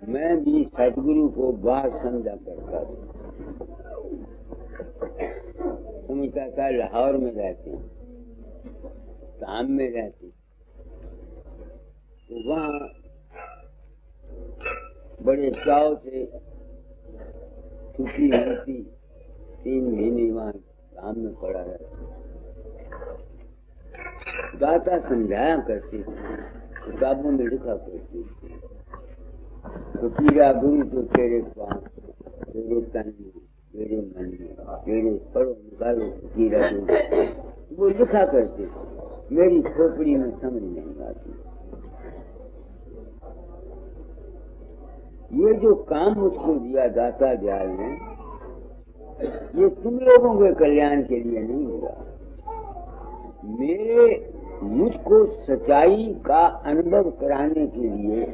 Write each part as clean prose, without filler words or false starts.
मैं भी सतगुरु को बात समझा करता था, समझता था लाहौर में रहते हैं, शाम में रहते, तो वहाँ बड़े चाव से छुट्टी मिलती, 3 महीने वहाँ शाम में पड़ा रहता, दाता समझाया करते थे, किताबों में लिखा करते थे, तो पीरा गुरु तो तेरे पास, तेरे तन में, तेरे मन में, तेरे पढ़ो निकालो पीरा गुरु, वो लिखा करते थे। मेरी खोपड़ी में समझ नहीं आती। ये जो काम मुझको दिया दाता दयाल ने, ये तुम लोगों के कल्याण के लिए नहीं हुआ, मुझको सच्चाई का अनुभव कराने के लिए,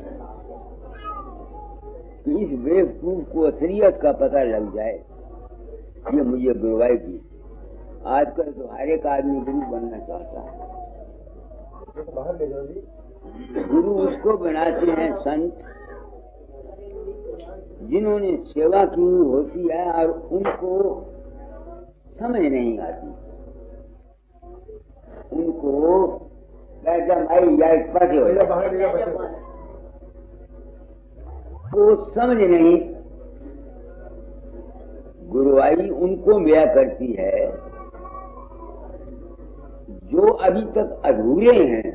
कि इस बेवकूफ को असलियत का पता लग जाए, ये मुझे गुरुवाई की। आजकल तो हर एक आदमी गुरु बनना चाहता है। गुरु उसको बनाते हैं संत जिन्होंने सेवा की हुई होती है और उनको समझ नहीं आती, उनको वो समझ नहीं। गुरुवाई उनको मिला करती है जो अभी तक अधूरे हैं,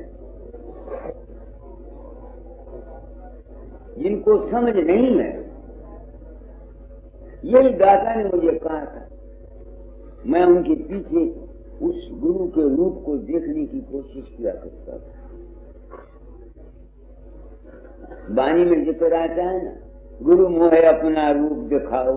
जिनको समझ नहीं है। यही दाता ने मुझे कहा था, मैं उनके पीछे उस गुरु के रूप को देखने की कोशिश किया करता था। वाणी में जिक्र आता है ना, गुरु मोहे अपना रूप दिखाओ,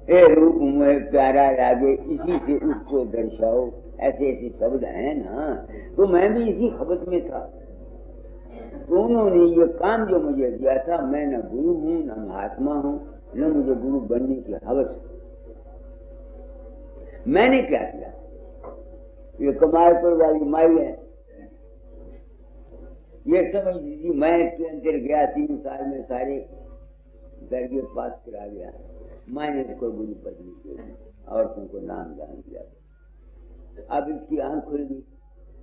ए रूप मोहे प्यारा लागे, इसी से उसको दर्शाओ, ऐसे ऐसे शब्द हैं ना। तो मैं भी इसी खबत में था। तो उन्होंने ये काम जो मुझे दिया था, मैं न गुरु हूँ न महात्मा हूँ, न मुझे गुरु बनने की हवस। मैंने क्या किया, ये कमालपुर वाली माई है, ये समझ लीजिए मैं इसके अंदर गया, 3 साल में सारे दर्जे पास करा गया। मैंने इसको गुरु पदवी दी, औरतों को नाम दान दिया। अब इसकी आंख खुल गई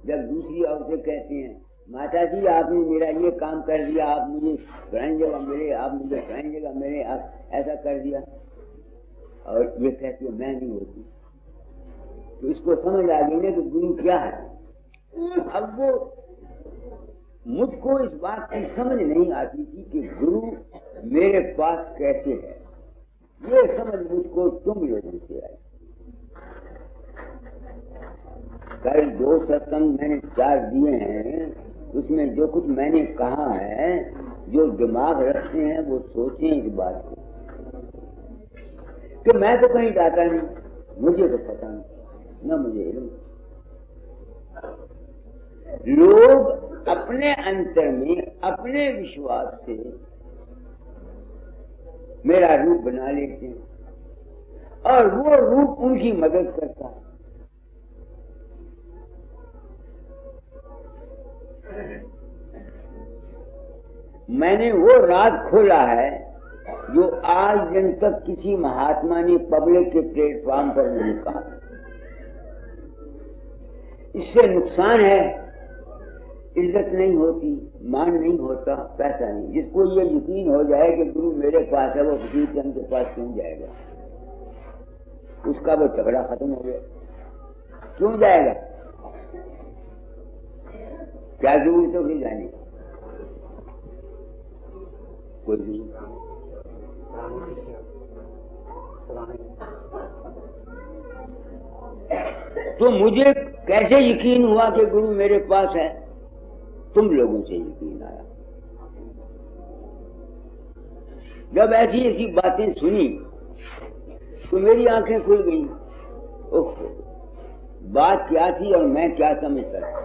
जब दूसरी औरतें कहती हैं, माता जी आपने मेरा ये काम कर दिया, आप मुझे फलानी जगह मिले, आप मुझे फलानी जगह मिले, आप ऐसा कर दिया। और ये कहती है मैं नहीं होती। तो इसको समझ आ गई ना कि गुरु क्या है। अब वो मुझको इस बात की समझ नहीं आती थी कि गुरु मेरे पास कैसे है। ये समझ मुझको तुम लोगों से आई। कल 2 सत्संग मैंने 4 दिए हैं, उसमें जो कुछ मैंने कहा है, जो दिमाग रखते हैं वो सोचें इस बात को कि मैं तो कहीं जाता नहीं, मुझे तो पता नहीं, न मुझे इल्म। लोग अपने अंतर में अपने विश्वास से मेरा रूप बना लेते हैं और वो रूप उनकी मदद करता है। मैंने वो राज खोला है जो आज दिन तक किसी महात्मा ने पब्लिक के प्लेटफॉर्म पर नहीं कहा। इससे नुकसान है, इज्जत नहीं होती, मान नहीं होता, पैसा नहीं। जिसको ये यकीन हो जाए कि गुरु मेरे पास है, वो किसी चंद के पास क्यों जाएगा? उसका वो झगड़ा खत्म हो गया, क्यों जाएगा? क्या जरूरत है उसे जाने? कोई नहीं। तो मुझे कैसे यकीन हुआ कि गुरु मेरे पास है? तुम लोगों से यकीन आया। जब ऐसी ऐसी बातें सुनी तो मेरी आंखें खुल गई। ओहो, बात क्या थी और मैं क्या समझता था।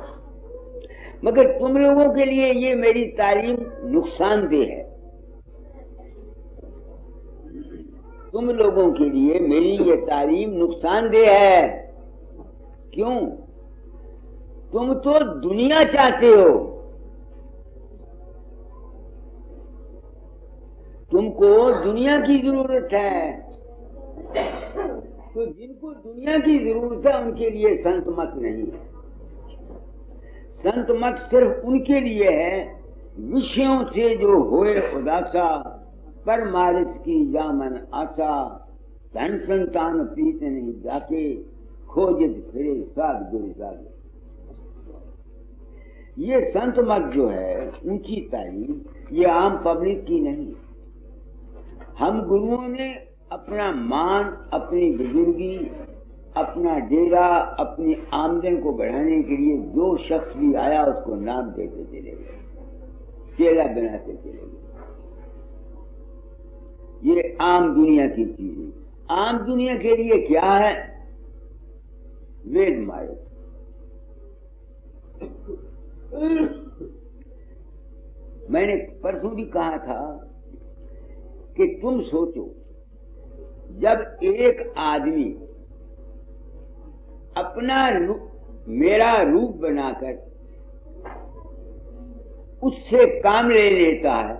मगर तुम लोगों के लिए ये मेरी तालीम नुकसानदेह है। तुम लोगों के लिए मेरी ये तालीम नुकसानदेह है। क्यों? तुम तो दुनिया चाहते हो, तुमको दुनिया की जरूरत है, तो जिनको दुनिया की जरूरत है उनके लिए संत मत नहीं है। संत मत सिर्फ उनके लिए है विषयों से जो होए उदासा, परमार्थ की जामन आशा, धन संतान प्रीत नहीं जाके, खोजत फिरे साध गुरु साध। ये संत मत जो है ऊंची तालीम, ये आम पब्लिक की नहीं। हम गुरुओं ने अपना मान, अपनी बुजुर्गी, अपना डेरा, अपनी आमदन को बढ़ाने के लिए जो शख्स भी आया उसको नाम देते चले गए, चेला बनाते चले गए। ये आम दुनिया की चीज है। आम दुनिया के लिए क्या है? वेद मार्ग। मैंने परसों भी कहा था कि तुम सोचो, जब एक आदमी अपना मेरा रूप बनाकर उससे काम ले लेता है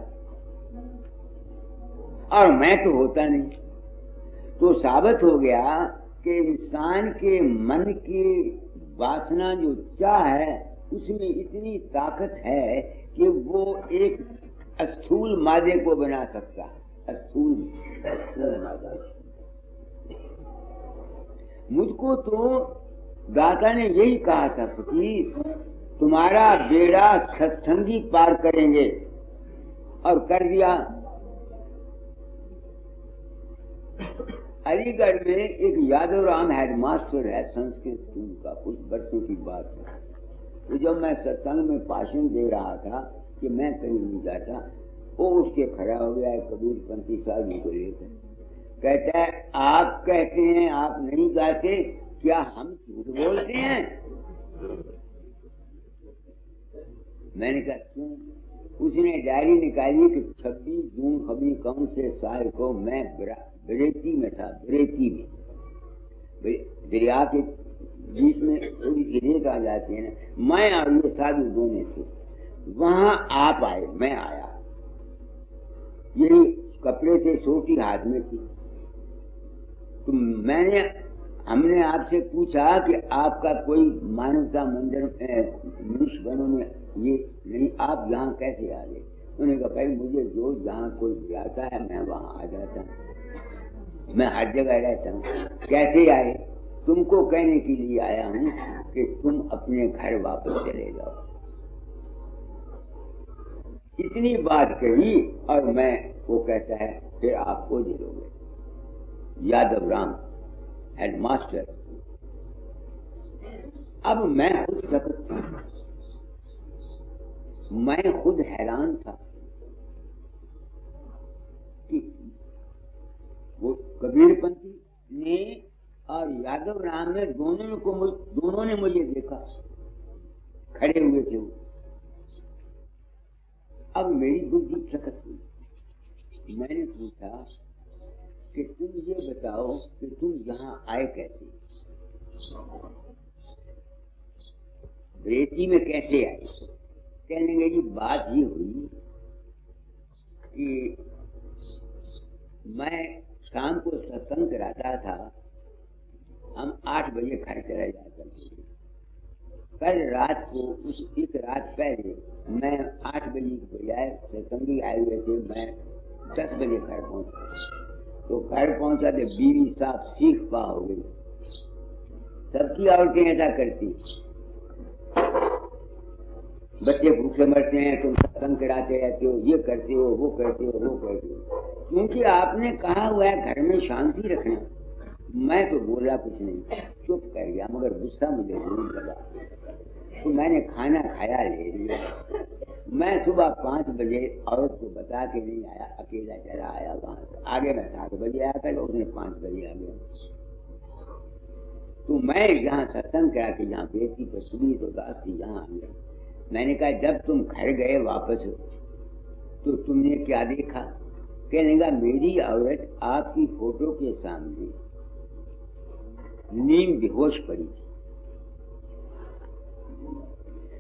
और मैं तो होता नहीं, तो साबित हो गया कि इंसान के मन की वासना जो चाह है उसमें इतनी ताकत है कि वो एक स्थूल मादे को बना सकता है। स्थूल मादा। मुझको तो दाता ने यही कहा था कि तुम्हारा बेड़ा सत्संगी पार करेंगे, और कर दिया। अलीगढ़ में एक यादव राम हेडमास्टर है संस्कृत स्कूल का, कुछ वर्षों की बात है। तो जब मैं सत्संग में भाषण दे रहा था कि मैं कहीं नहीं जाता, वो उठ के खड़ा हो गया, कबीरपंथी साहब को लेकर कहता है, आप कहते हैं आप नहीं गाते, क्या हम झूठ बोलते हैं? मैंने कहा क्यों? उसने डायरी निकाली कि 26 जून कभी कौन से साल को मैं बरेती में था। बरेती में दरिया के बीच में थोड़ी सी रेत आ जाती है ना, मैं और ये साधु दोनों थे। वहां आप आए, मैं आया, यही कपड़े से सोटी हाथ में थी। तो हमने आपसे पूछा कि आपका कोई मानवता मंदिर मनुष्य बनों में ये नहीं, आप यहाँ कैसे आ गए? उन्होंने कहा भाई मुझे जो जहाँ कोई बुलाता है मैं वहाँ आ जाता हूँ, मैं हर जगह रहता हूँ। कैसे आए? तुमको कहने के लिए आया हूँ कि तुम अपने घर वापस चले जाओ। इतनी बात कही और मैं, वो कहता है फिर आपको झेलोगे। यादव राम हेडमास्टर। अब मैं खुद सकत था, मैं खुद हैरान था कि वो कबीरपंथी ने और यादव राम ने दोनों ने मुझे देखा, खड़े हुए थे वो। अब मेरी बुद्धि सकत हुई। मैंने पूछा कि तुम ये बताओ कि तुम यहाँ आए कैसे, बरेती में कैसे आए? कहने लगे जी बात ये हुई कि मैं शाम को सत्संग कराता था, हम 8 बजे घर चले जाते थे। कल रात को एक रात पहले मैं 8 बजे के बजाय सत्संगी आए हुए थे, मैं 10 बजे घर पहुंचा। तो घर पहुंचा तो बीवी साहब सीख पा हो गई। सबकी औरतें ऐसा करती, बच्चे भूखे मरते हैं, तुम सत्संग कराते रहते हो, ये करते हो, वो करते हो, वो करते हो, क्योंकि आपने कहा हुआ है घर में शांति रखना। मैं तो बोला कुछ नहीं, चुप कर गया, मगर गुस्सा मुझे जरूर लगा। तो मैंने खाना खाया, ले लिया। मैं सुबह 5 बजे औरत को बता के नहीं आया, अकेला चला आया वहां से। आगे मैं 7 बजे आया था, उसने 5 बजे आ गया। तो मैं जहाँ सत्संग करा के जहाँ बेटी पर सुनी तो दास थी, यहाँ आ गया। मैंने कहा जब तुम घर गए वापस हो तो तुमने क्या देखा? कहने लगा मेरी औरत आपकी फोटो के सामने नीम बेहोश पड़ी थी।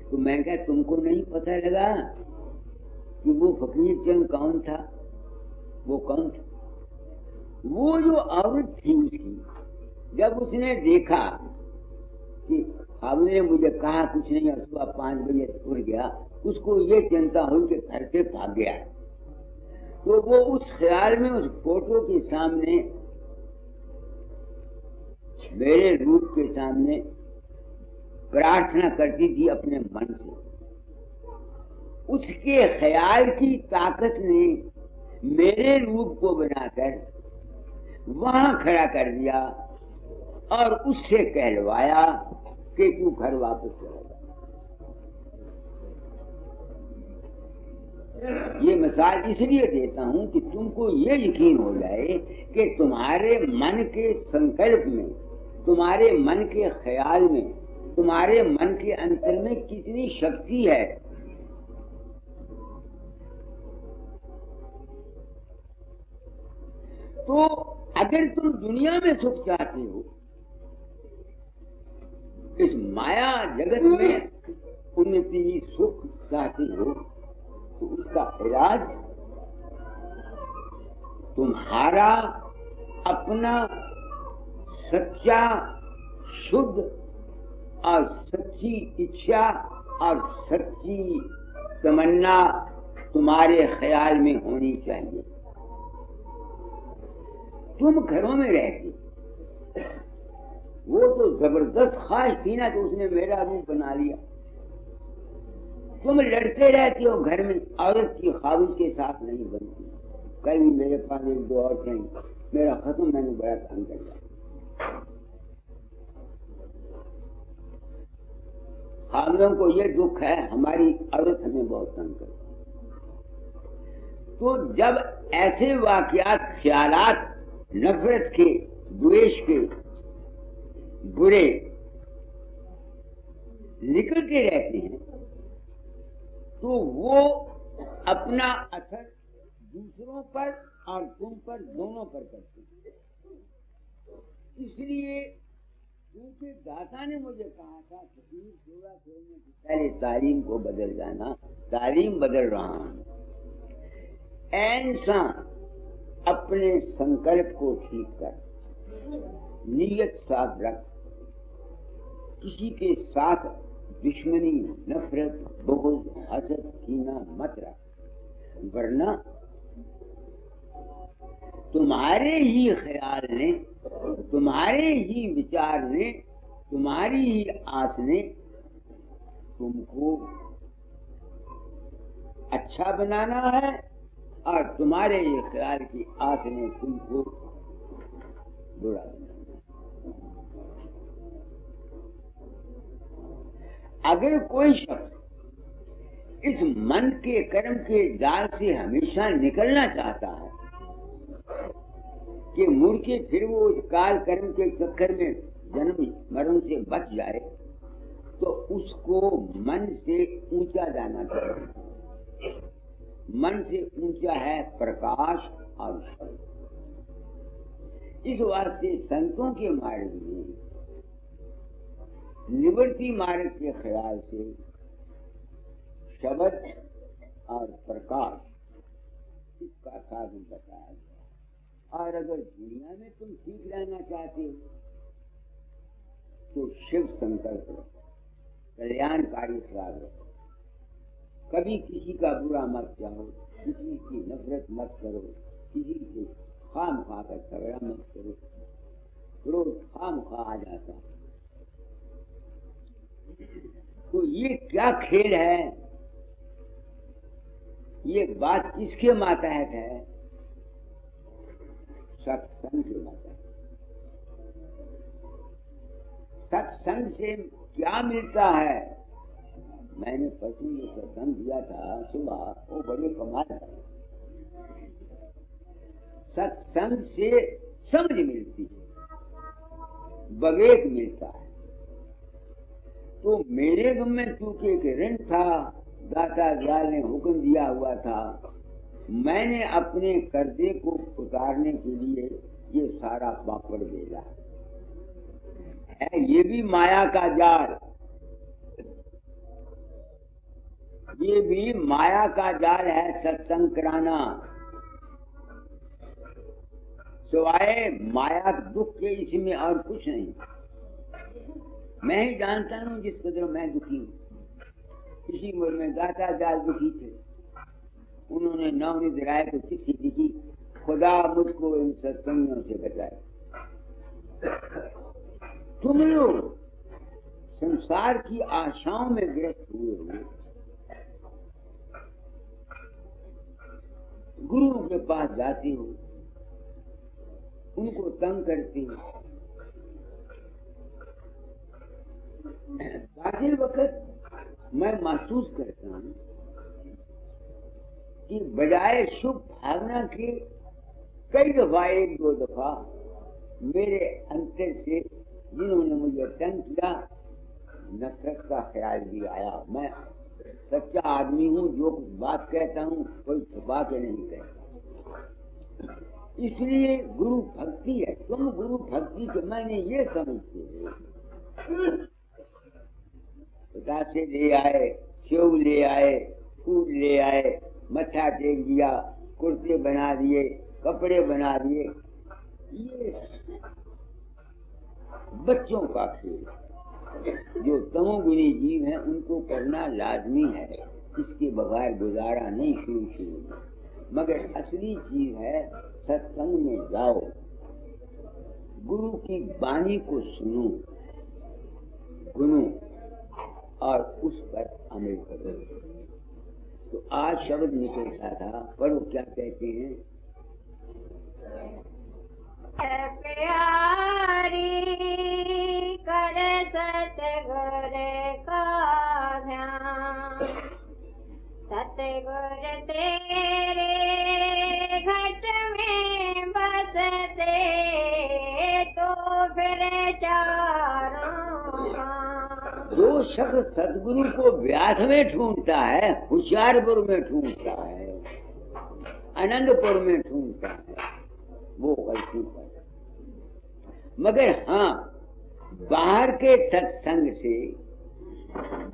तो मैं कहा तुमको नहीं पता लगा कि वो फकीर चंद कौन था? वो कौन था? वो जो औरत थी उसकी, जब उसने देखा कि ख्वाब ने मुझे कहा कुछ नहीं और सुबह 5 बजे उठ गया, उसको ये चिंता हुई कि घर से भाग गया। तो वो उस ख्याल में उस फोटो के सामने, मेरे रूप के सामने प्रार्थना करती थी अपने मन से। उसके ख्याल की ताकत ने मेरे रूप को बनाकर वहां खड़ा कर दिया और उससे कहलवाया कि तू घर वापस चला जा। ये मिसाल इसलिए देता हूं कि तुमको ये यकीन हो जाए कि तुम्हारे मन के संकल्प में, तुम्हारे मन के ख्याल में, तुम्हारे मन के अंतर में कितनी शक्ति है। तो अगर तुम दुनिया में सुख चाहते हो, इस माया जगत में उन्नति सुख चाहते हो, तो उसका इलाज तुम्हारा अपना सच्चा, शुद्ध और सच्ची इच्छा और सच्ची तमन्ना तुम्हारे ख्याल में होनी चाहिए। तुम घरों में रहती, वो तो जबरदस्त ख्वाहिश थी ना कि उसने मेरा रूप बना लिया। तुम लड़ते रहती हो घर में, औरत की ख्वाहिश के साथ नहीं बनती। कल भी मेरे पास 1-2 औरतें, मेरा खत्म, मैंने बड़ा तंग कर दिया। हम लोगों को ये दुख है, हमारी औरत हमें बहुत तंग कर। तो जब ऐसे वाकयात, ख्यालात नफरत के, द्वेष के, बुरे निकलते रहते हैं, तो वो अपना असर दूसरों पर और तुम पर, दोनों पर करते हैं। इसलिए क्योंकि दाता ने मुझे कहा था फकीर सेवा छोड़ने से पहले तालीम को बदल जाना, तालीम बदल रहा हूं। इंसान अपने संकल्प को ठीक कर, नीयत साफ रख, किसी के साथ दुश्मनी, नफरत, बुग़्ज़, हसद, कीना मत रख, वरना तुम्हारे ही ख्याल ने, तुम्हारे ही विचार ने, तुम्हारी ही आस ने तुमको अच्छा बनाना है और तुम्हारे ही ख्याल की आस ने तुमको बुरा बनाना। अगर कोई शख्स इस मन के कर्म के जाल से हमेशा निकलना चाहता है कि मुड़ के फिर वो इस काल कर्म के चक्कर में जन्म मरण से बच जाए, तो उसको मन से ऊंचा जाना चाहिए। मन से ऊंचा है प्रकाश और शब्द। इस वास्ते संतों के मार्ग में, निवृत्ति मार्ग के ख्याल से शब्द और प्रकाश, इसका साधन बताया गया। और अगर दुनिया में तुम ठीक रहना चाहते हो तो शिव संकल्प रखो, कल्याणकारी ख्याल रखो, कभी किसी का बुरा मत चाहो, किसी की नफरत मत करो, किसी से खाम खा कर झगड़ा मत करो, क्रोध खाम खा आ जाता है। तो ये क्या खेल है? ये बात किसके मातहत है? सत्संग के मातहत। सत्संग से क्या मिलता है? मैंने परसों ये सत्संग दिया था सुबह, वो बड़े कमाल था। सत्संग से समझ मिलती है, विवेक मिलता है। तो मेरे गम में चूंकि एक ऋण था, दाता दयाल ने हुक्म दिया हुआ था, मैंने अपने कर्जे को उतारने के लिए ये सारा पापड़ बेला है। ये भी माया का जाल, ये भी माया का जाल है। सत्संग कराना, सिवाय माया दुख के इसमें और कुछ नहीं। मैं ही जानता हूँ जिस कदर मैं दुखी हूँ। इसी उम्र में दाता दास दुखी थे, उन्होंने नवनीत राय को चिट्ठी लिखी, खुदा मुझको इन सत्संगियों से बचाए। तुम लोग संसार की आशाओं में ग्रस्त हुए हो, गुरु के पास जाते हो, उनको तंग करते हो। बाकी वक्त मैं महसूस करता हूँ कि बजाय शुभ भावना के कई दफा, एक दो दफा मेरे अंतर से जिन्होंने मुझे तंग किया, नफरत का ख्याल भी आया। मैं सच्चा आदमी हूँ, जो कुछ बात कहता हूँ कोई छुपा के नहीं कहता। इसलिए गुरु भक्ति है। तुम गुरु भक्ति के मैंने ये समझते हो, बतासे ले आए, सेव ले आए, फूल ले आए, मत्था टेक दिया, कुर्ते बना दिए, कपड़े बना दिए, ये बच्चों का खेल। जो तमोगुणी जीव हैं उनको करना लाजमी है, इसके बगैर गुजारा नहीं शुरू में। मगर असली चीज है सत्संग में जाओ, गुरु की वाणी को सुनो, गुनो और उस पर अमल करो। तो आज शब्द निकलता था, पढ़ो क्या कहते हैं। प्यारी कर सतगुर का ध्यान, सतगुर तेरे घट में बसते तो फिर चारों खां। जो शख्स सदगुरु को व्याध में ढूंढता है, होशियारपुर में ढूंढता है, आनंदपुर में ढूंढता है, वो गलती पर। मगर हाँ, बाहर के सत्संग से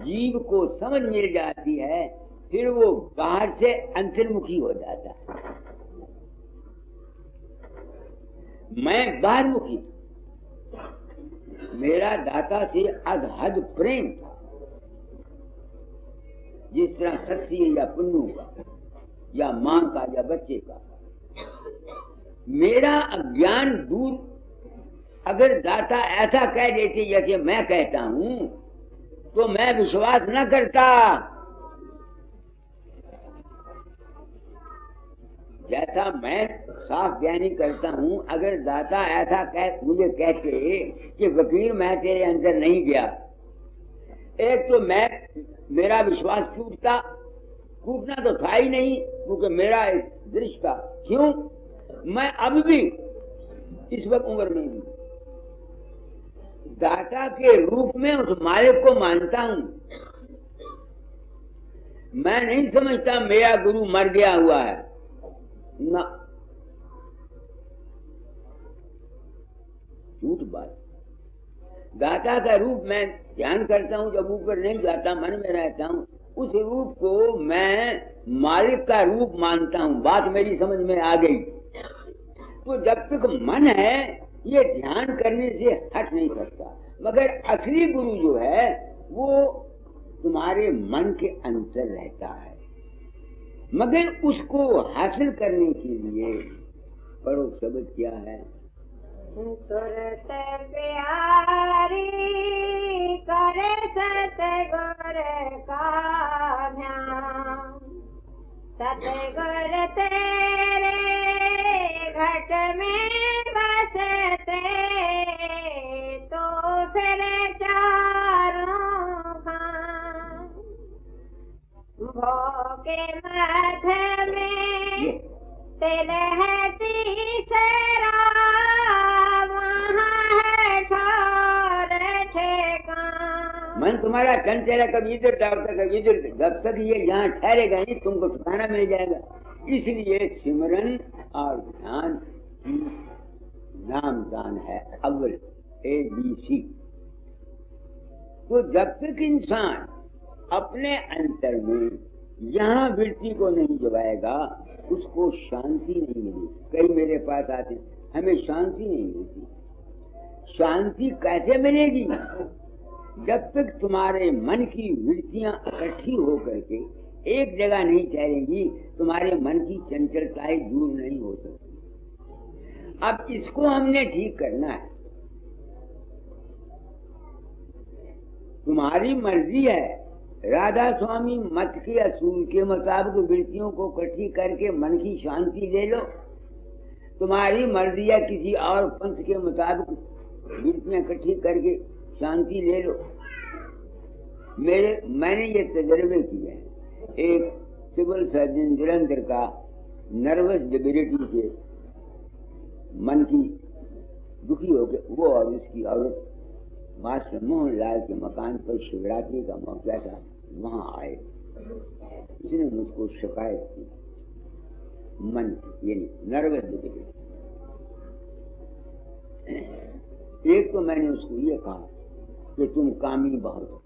जीव को समझ मिल जाती है, फिर वो बाहर से अंतर्मुखी हो जाता है। मैं बाहरमुखी, मेरा दाता से अधहद प्रेम था, जिस तरह सत्य या पुन्नू का या मां का या बच्चे का। मेरा अज्ञान दूर अगर दाता ऐसा कह देते जैसे मैं कहता हूं, तो मैं विश्वास न करता। जैसा मैं साफ बयानी करता हूं, अगर दाता ऐसा मुझे कहते कि वकील मैं तेरे अंदर नहीं गया, एक तो मेरा विश्वास टूटना तो था ही नहीं, क्योंकि मेरा दृश्य था। क्यों? मैं अब भी इस वक्त उम्र में भी दाता के रूप में उस मालिक को मानता हूं। मैं नहीं समझता मेरा गुरु मर गया हुआ है ना, झूठ बात। दाता का रूप मैं ध्यान करता हूं, जब ऊपर नहीं जाता, मन में रहता हूं, उस रूप को मैं मालिक का रूप मानता हूं। बात मेरी समझ में आ गई। तो जब तक मन है, ये ध्यान करने से हट नहीं सकता। मगर असली गुरु जो है वो तुम्हारे मन के अंदर रहता है। मगर उसको हासिल करने के लिए पढ़ो शब्द क्या है। सुरत प्यारी करे सतगुर का ध्यान, सतगुर तेरे घट में बसते तो फिर चारों खां। भोगे मध्य में तिल है तीसरा, वहाँ है ठौर ठेकान। मन तुम्हारा चंचल, कभी इधर दौड़ता कभी इधर, जब तक ये यहाँ ठहरेगा नहीं तुमको ठिकाना मिल जाएगा। इसलिए सिमरन और ध्यान की नाम दान है अव्वल, ABC। तो जब तक इंसान अपने अंतर में यहाँ वृत्ति को नहीं जगाएगा, उसको शांति नहीं मिली। कई मेरे पास आते हैं, हमें शांति नहीं मिलती। शांति कैसे मिलेगी? जब तक तुम्हारे मन की वृत्तियां इकट्ठी होकर के एक जगह नहीं ठहरेंगी, तुम्हारे मन की चंचलताएं दूर नहीं हो सकती। अब इसको हमने ठीक करना है। तुम्हारी मर्जी है। राधा स्वामी मत के असूल के मुताबिक वृत्तियों को इकट्ठी करके मन की शांति ले लो। तुम्हारी मर्जी है किसी और पंथ के मुताबिक वृत्तियां इकट्ठी करके शांति ले लो। मैंने ये तजर्बे किए हैं। एक सिविल सर्जन जलंधर का नर्वस डिबिलिटी से मन की दुखी हो गए, वो और उसकी औरत मास्टर मोहनलाल के मकान पर शिवरात्रि का मौका था, वहां आए। उसने मुझको शिकायत की मन यानी नर्वस डिबिलिटी। एक तो मैंने उसको ये कहा कि तुम कामी बहुत हो,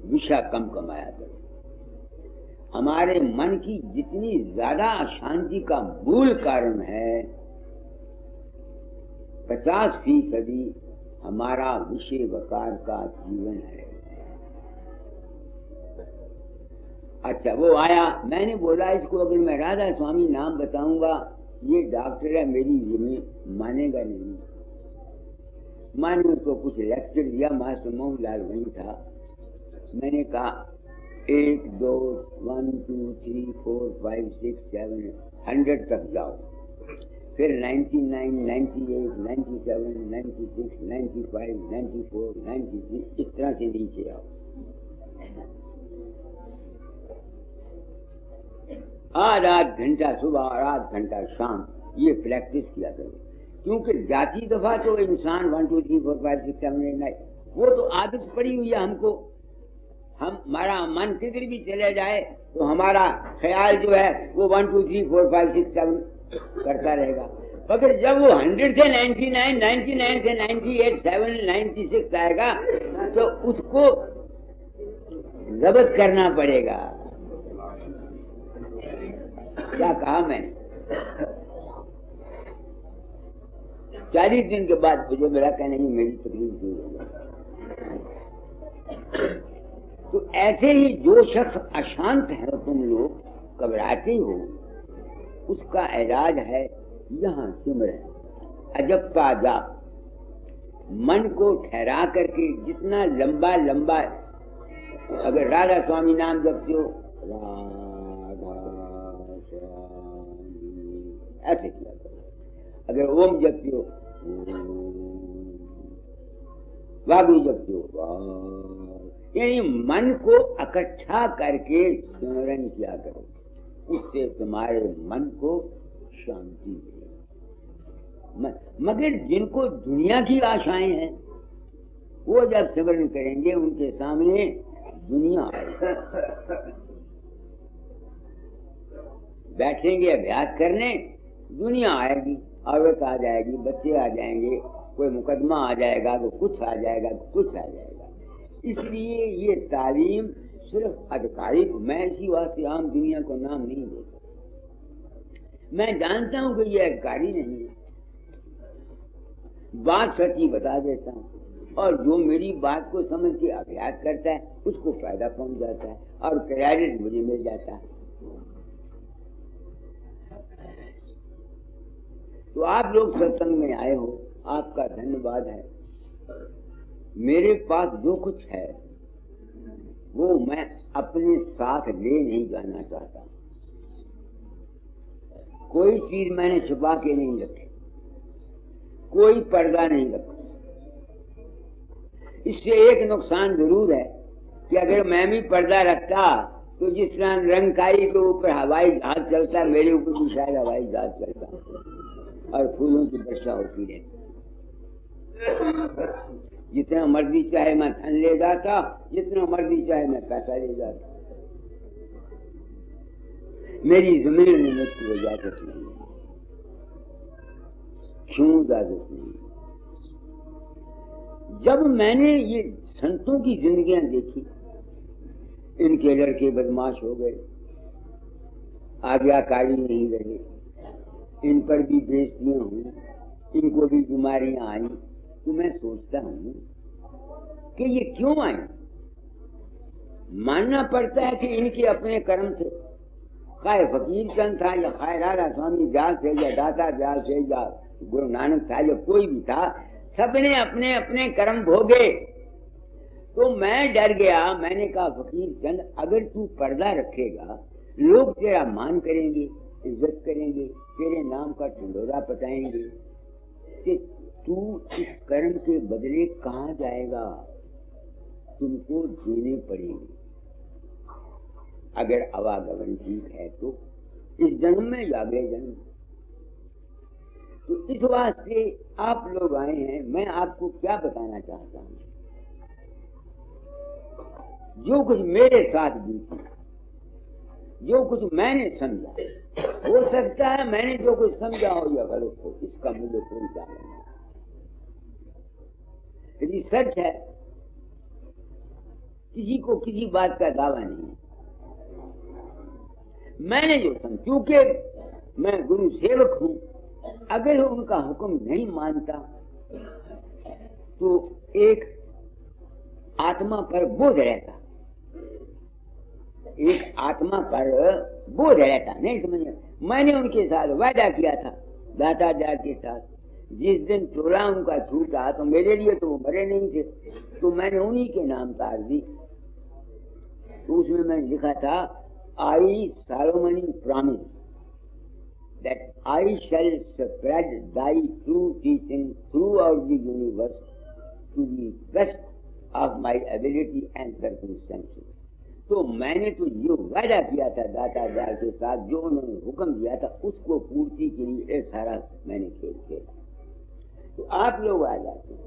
विषय कम कमाया करो। हमारे मन की जितनी ज्यादा अशांति का मूल कारण है 50% हमारा विषय वकार का जीवन है। अच्छा, वो आया, मैंने बोला इसको अगर मैं राधा स्वामी नाम बताऊंगा, ये डॉक्टर है, मेरी जमीन मानेगा नहीं। मैंने उसको कुछ लेक्चर दिया, मास्टर मोहनलाल वहीं था। मैंने कहा 1 2 1 2 3 4 5 6 7 100 तक जाओ, फिर 99 98 97 96 95 94 93 इस तरह से नीचे आओ। आध घंटा सुबह और आध घंटा शाम ये प्रैक्टिस किया करो। क्योंकि जाती दफा तो इंसान 1 2 3 4 5 6 7 8 9 वो तो आदत पड़ी हुई है हमको। हमारा मन किधर भी चले जाए तो हमारा ख्याल जो है वो 1 2 3 4 5 6 7 करता रहेगा। मगर जब वो 100 से 99 99 से 98 7 96 आएगा तो उसको जब्त करना पड़ेगा। क्या कहा मैंने? 40 दिन के बाद मुझे मिला कि नहीं, मेरी तकलीफ दूर हो गई। तो ऐसे ही जो शख्स अशांत है, तुम लोग घबराते हो, उसका इलाज है यहाँ सिमरन अजप्पा जाप। मन को ठहरा करके जितना लंबा लंबा, अगर राधा स्वामी नाम जपते हो राधा स्वामी ऐसे किया करो। अगर ओम जपते हो वागु जपते हो वाह, यानी मन को इकट्ठा करके स्मरण किया करो। उससे तुम्हारे मन को शांति मिलेगी। मगर जिनको दुनिया की आशाएं हैं वो जब स्मरण करेंगे उनके सामने दुनिया आएगी। बैठेंगे अभ्यास करने, दुनिया आएगी, औरत आ जाएगी, बच्चे आ जाएंगे, कोई मुकदमा आ जाएगा, तो कुछ आ जाएगा, कुछ आ जाएगा। इसलिए ये तालीम सिर्फ अधिकारी, मैं इसी वास्ते आम दुनिया को नाम नहीं देता। मैं जानता हूं कि ये अधिकारी नहीं है, बात सच्ची बता देता हूं, और जो मेरी बात को समझ के अभ्यास करता है उसको फायदा पहुंच जाता है और क्रेडिट मुझे मिल जाता है। तो आप लोग सत्संग में आए हो, आपका धन्यवाद है। मेरे पास जो कुछ है वो मैं अपने साथ ले नहीं जाना चाहता। कोई चीज मैंने छुपा के नहीं रखी, कोई पर्दा नहीं रखा। इससे एक नुकसान जरूर है कि अगर मैं भी पर्दा रखता तो जिस तरह रंगकाई के ऊपर हवाई जहाज चलता, मेरे ऊपर भी शायद हवाई जहाज चलता और फूलों की वर्षा होती रहती। जितना मर्जी चाहे मैं धन ले जाता, जितना मर्जी चाहे मैं पैसा ले जाता, मेरी जमीन में मुझको इजाजत नहीं। क्यों इजाजत नहीं? जब मैंने ये संतों की जिंदगियां देखी, इनके लड़के बदमाश हो गए, आज्ञाकारी नहीं रहे, इन पर भी बेइज्जतियां हुई, इनको भी बीमारियां आई। तो मैं सोचता हूं कि ये क्यों आई। मानना पड़ता है कि इनके अपने कर्म थे। खाए फकीर चंद था या खाए राधा स्वामी दयाल थे या दाता दयाल थे या गुरु नानक था या कोई भी था, सबने अपने अपने कर्म भोगे। तो मैं डर गया। मैंने कहा फकीर चंद, अगर तू पर्दा रखेगा लोग तेरा मान करेंगे, इज्जत करेंगे, तेरे नाम का ढिंढोरा पटाएंगे, कि तू इस कर्म के बदले कहाँ जाएगा, तुमको देने पड़ेंगे। अगर आवागमन ठीक है तो इस जन्म में या अगले जन्म। तो इस वास्ते आप लोग आए हैं। मैं आपको क्या बताना चाहता हूं, जो कुछ मेरे साथ बीती, जो कुछ मैंने समझा, हो सकता है मैंने जो कुछ समझा हो या गलत हो, इसका मुझे कोई जाना नहीं। रिसर्च है, किसी को किसी बात का दावा नहीं। मैंने जो समझ, क्योंकि मैं गुरु सेवक हूं, अगर उनका हुक्म नहीं मानता तो एक आत्मा पर बोझ रहता, एक आत्मा पर बोझ रहता। नहीं समझे, मैंने उनके साथ वादा किया था, दाता दयाल के साथ। जिस दिन टोला उनका छूटा तो मेरे लिए तो वो मरे नहीं थे, तो मैंने उन्हीं के नाम तार दी। तो उसमें मैंने लिखा था, I solemn promise that I shall spread thy true teaching throughout the universe to the best of my ability and circumstances. तो मैंने तो ये वादा किया था दाता दयाल के साथ, जो उन्होंने हुक्म दिया था उसको पूर्ति के लिए सारा मैंने खेल खेला। तो आप लोग आ जाते हैं,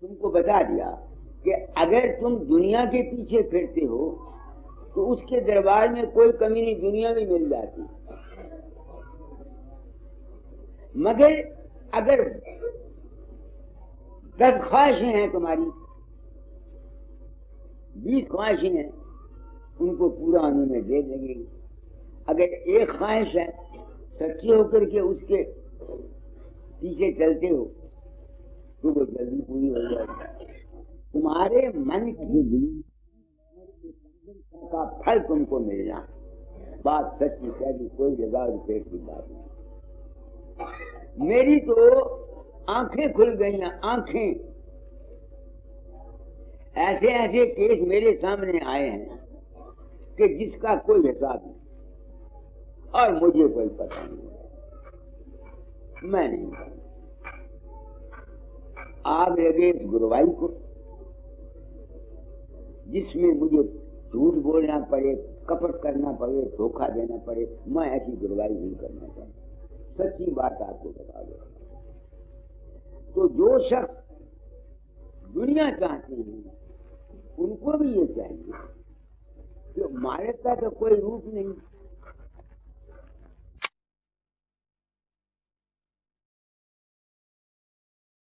तुमको बता दिया कि अगर तुम दुनिया के पीछे फिरते हो तो उसके दरबार में कोई कमी नहीं, दुनिया भी मिल जाती। मगर अगर 10 ख्वाहिशें हैं तुम्हारी, 20 ख्वाहिशें हैं, उनको पूरा होने में दे देंगे। अगर एक ख्वाहिश है, सच्चे होकर के उसके पीछे चलते हो तो वो जल्दी पूरी हो जाएगी। तुम्हारे मन की का फल तुमको मिलना, बात सच्ची कही, कोई जगह रुपये की बात नहीं। मेरी तो आंखें खुल गई हैं, आंखें। ऐसे ऐसे केस मेरे सामने आए हैं कि जिसका कोई हिसाब नहीं, और मुझे कोई पता नहीं, मैं नहीं। आग लगे इस गुरुवाई को, जिसमें मुझे झूठ बोलना पड़े, कपट करना पड़े, धोखा देना पड़े, मैं ऐसी गुरुवाई नहीं करना चाहता। सच्ची बात आपको बता दो। तो जो शख्स दुनिया चाहते हैं उनको भी ये चाहिए कि मानवता का कोई रूप नहीं,